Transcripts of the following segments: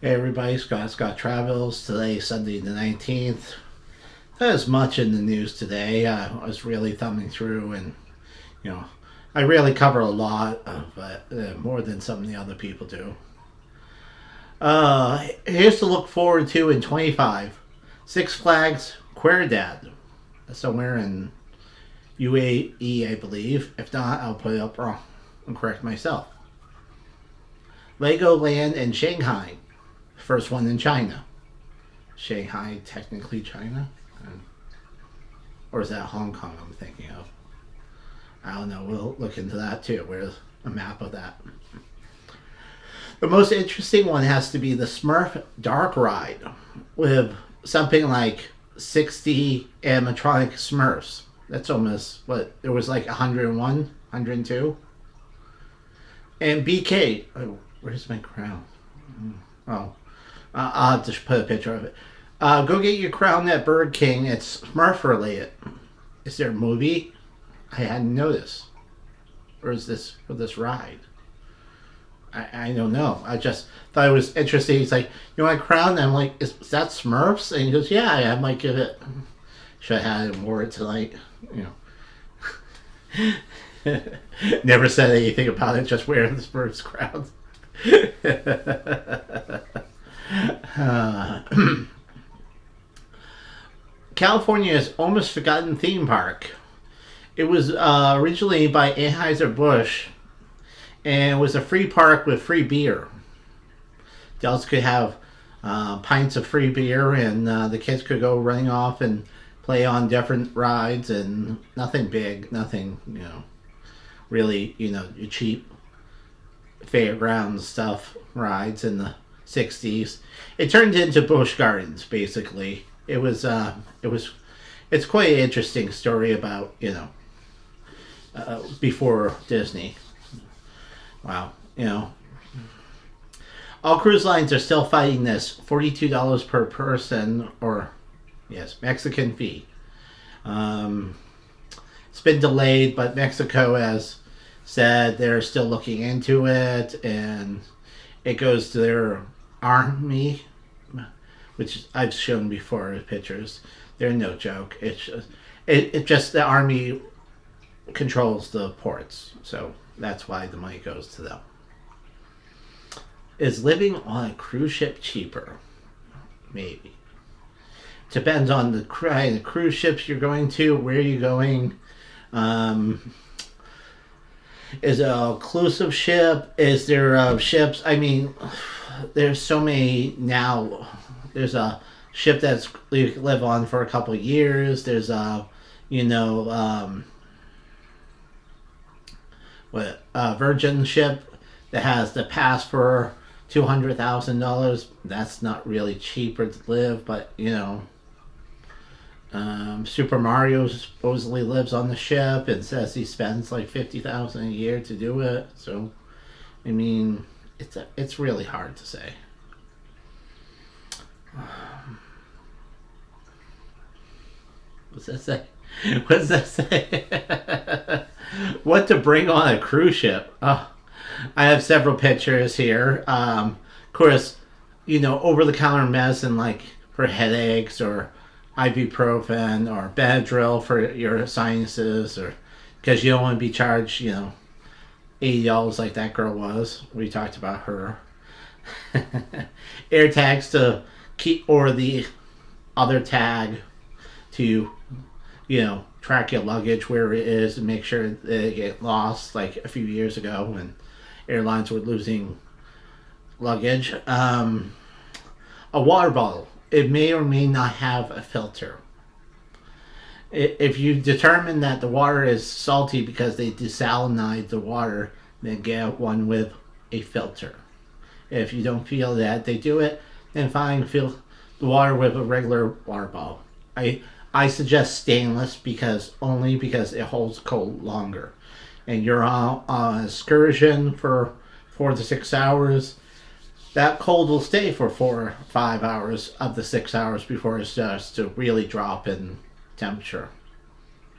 Hey everybody, Scott Travels. Today, Sunday the 19th. Not as much in the news today. I was really thumbing through, and you know, I really cover a lot of more than some of the other people do. Here's to look forward to in 25. Six Flags Queerdad. Somewhere in UAE, I believe. If not, I'll put it up wrong and correct myself. Legoland in Shanghai. First one in China. Shanghai, technically China? Or is that Hong Kong I'm thinking of? I don't know. We'll look into that too. Where's a map of that? The most interesting one has to be the Smurf Dark Ride with something like 60 animatronic Smurfs. That's almost what? There was like 101, 102. And BK. Oh, where's my crown? Oh, I'll have to put a picture of it. Go get your crown at Burger King. It's Smurf related. Is there a movie? I hadn't noticed. Or is this for this ride? I don't know. I just thought it was interesting. He's like, you want a crown? And I'm like, is that Smurfs? And he goes, yeah, I might give it. Should have had it and wore it tonight. Never said anything about it, just wearing the Smurfs crown. California's almost forgotten theme park. It was originally by Anheuser-Busch, and it was a free park with free beer. Adults could have pints of free beer, and the kids could go running off and play on different rides, and nothing big, nothing, really, your cheap fairground stuff rides in the 60s. It turned into Busch Gardens, basically. It's quite an interesting story about, before Disney. Wow, all cruise lines are still fighting this $42 per person, or yes, Mexican fee. It's been delayed, but Mexico has said they're still looking into it, and it goes to their army, which I've shown before as pictures. They're no joke. It just the army controls the ports, so that's why the money goes to them. Is living on a cruise ship cheaper? Maybe. Depends on the kind of cruise ships you're going to, where you're going. Is it an inclusive ship? Is there ships? I mean, there's so many now. There's a ship that's you can live on for a couple of years. There's a, Virgin ship that has the pass for $200,000. That's not really cheaper to live, but Super Mario supposedly lives on the ship and says he spends like $50,000 a year to do it. So, I mean, it's really hard to say. What's that say? What does that say? What to bring on a cruise ship? Oh, I have several pictures here. Of course, over-the-counter medicine like for headaches or ibuprofen or Benadryl for your sinuses, or because you don't want to be charged, $80 like that girl was. We talked about her. Air tags to keep, or the other tag to, track your luggage where it is and make sure that it get lost, like a few years ago when airlines were losing luggage. A water bottle. It may or may not have a filter. If you determine that the water is salty because they desalinize the water, then get one with a filter. If you don't feel that they do it, then fine, fill the water with a regular water bottle. I suggest stainless because it holds cold longer. And you're on an excursion for 4 to 6 hours, that cold will stay for 4 or 5 hours of the 6 hours before it starts to really drop in temperature,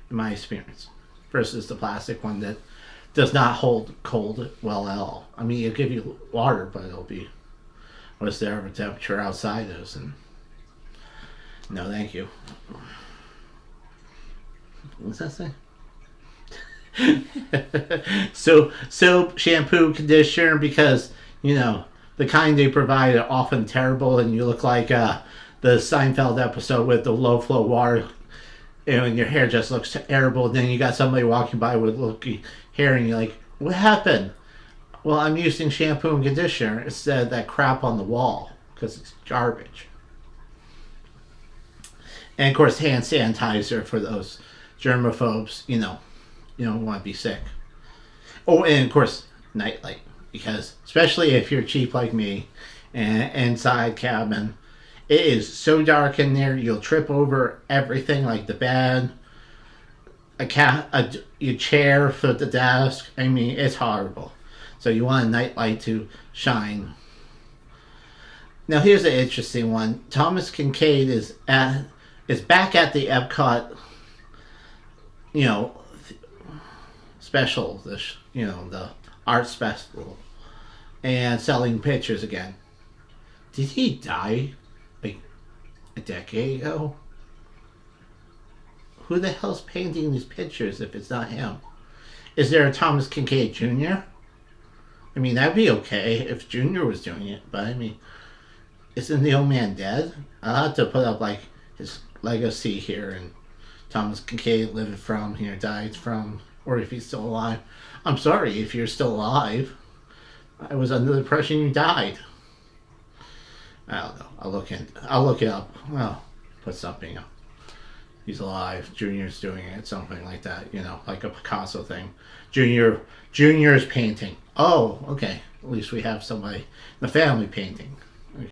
in my experience, versus the plastic one that does not hold cold well at all. I mean, it'll give you water, but it'll be what's the average temperature outside is, and no, thank you. What's that say? So soap, shampoo, conditioner, because the kind they provide are often terrible, and you look like the Seinfeld episode with the low flow water, and your hair just looks terrible. Then you got somebody walking by with looky hair, and you're like, "What happened?" Well, I'm using shampoo and conditioner instead of that crap on the wall because it's garbage. And of course, hand sanitizer for those germaphobes. You don't want to be sick. Oh, and of course, nightlight, because especially if you're cheap like me, and inside cabin, it is so dark in there. You'll trip over everything, like the bed, a chair for the desk. I mean, it's horrible. So you want a nightlight to shine. Now here's an interesting one. Thomas Kinkade is back at the Epcot, you know, special. The art festival, and selling pictures again. Did he die like a decade ago? Who the hell's painting these pictures if it's not him? Is there a Thomas Kinkade Jr.? I mean, that'd be okay if Jr. was doing it, but I mean, isn't the old man dead? I'll have to put up like his legacy here, and Thomas Kinkade lived from here, died from, or if he's still alive. I'm sorry if you're still alive. I was under the impression you died. I don't know. I'll look it up. Well, put something up. He's alive. Junior's doing it. Something like that. Like a Picasso thing. Junior's painting. Oh, okay. At least we have somebody in the family painting.